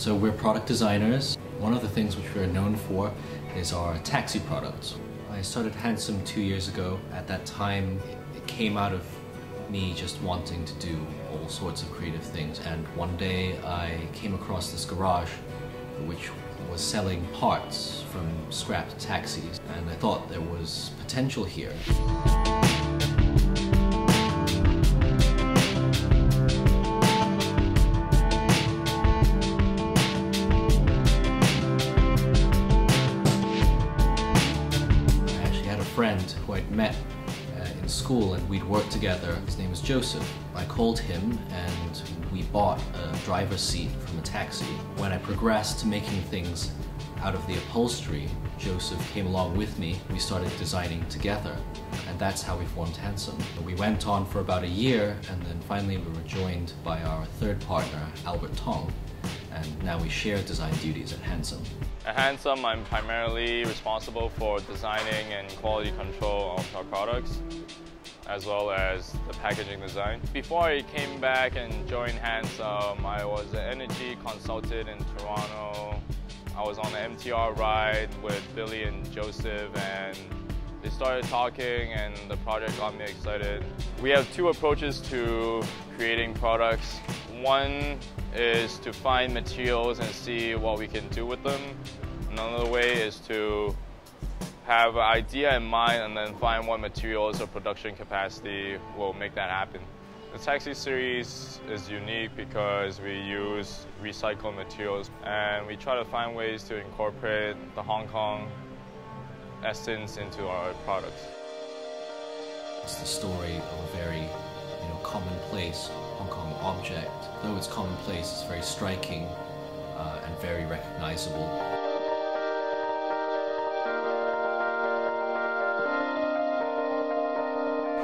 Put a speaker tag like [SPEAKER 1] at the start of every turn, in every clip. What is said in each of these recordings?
[SPEAKER 1] So we're product designers. One of the things which we're known for is our taxi products. I started Handsome 2 years ago. At that time, it came out of me just wanting to do all sorts of creative things. And one day I came across this garage which was selling parts from scrapped taxis, and I thought there was potential here. Friend who I'd met in school, and we'd worked together. His name was Joseph. I called him and we bought a driver's seat from a taxi. When I progressed to making things out of the upholstery, Joseph came along with me. We started designing together, and that's how we formed Handsome. We went on for about a year, and then finally we were joined by our third partner, Albert Tong, and now we share design duties at Handsome.
[SPEAKER 2] At Handsome, I'm primarily responsible for designing and quality control of our products, as well as the packaging design. Before I came back and joined Handsome, I was an energy consultant in Toronto. I was on the MTR ride with Billy and Joseph, and they started talking and the project got me excited. We have two approaches to creating products. One is to find materials and see what we can do with them. Another way is to have an idea in mind and then find what materials or production capacity will make that happen. The Taxi series is unique because we use recycled materials, and we try to find ways to incorporate the Hong Kong essence into our products.
[SPEAKER 1] It's the story of a very commonplace Hong Kong object. Though it's commonplace, it's very striking and very recognizable.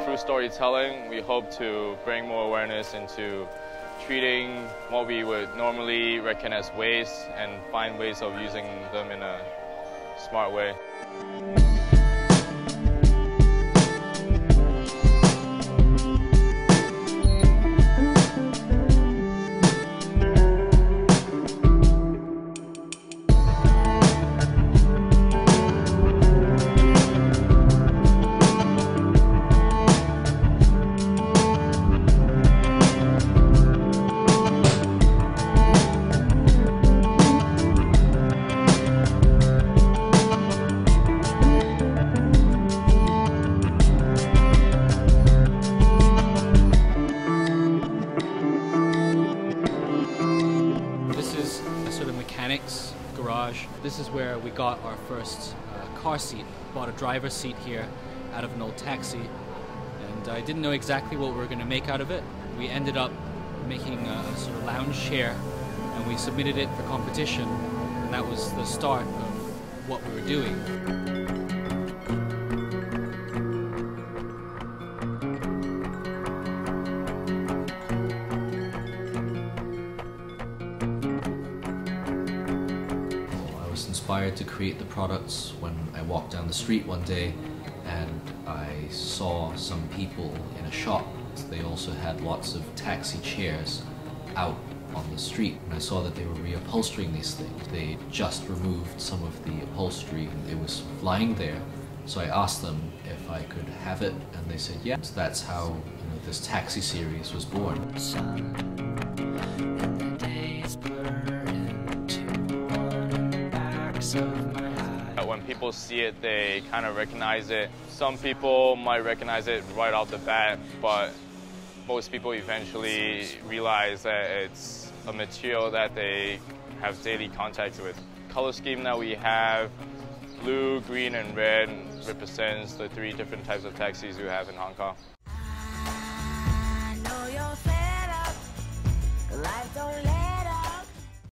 [SPEAKER 2] Through storytelling, we hope to bring more awareness into treating what we would normally reckon as waste and find ways of using them in a smart way.
[SPEAKER 3] Mechanics garage. This is where we got our first car seat. Bought a driver's seat here out of an old taxi, and I didn't know exactly what we were going to make out of it. We ended up making a sort of lounge chair, and we submitted it for competition, and that was the start of what we were doing.
[SPEAKER 1] Inspired to create the products when I walked down the street one day and I saw some people in a shop. They also had lots of taxi chairs out on the street, and I saw that they were reupholstering these things. They just removed some of the upholstery and it was lying there, so I asked them if I could have it, and they said yes. So that's how this taxi series was born.
[SPEAKER 2] When people see it, they kind of recognize it. Some people might recognize it right off the bat, but most people eventually realize that it's a material that they have daily contact with. Color scheme that we have, blue, green, and red, represents the three different types of taxis we have in Hong Kong.
[SPEAKER 4] I know you're fed up. Life don't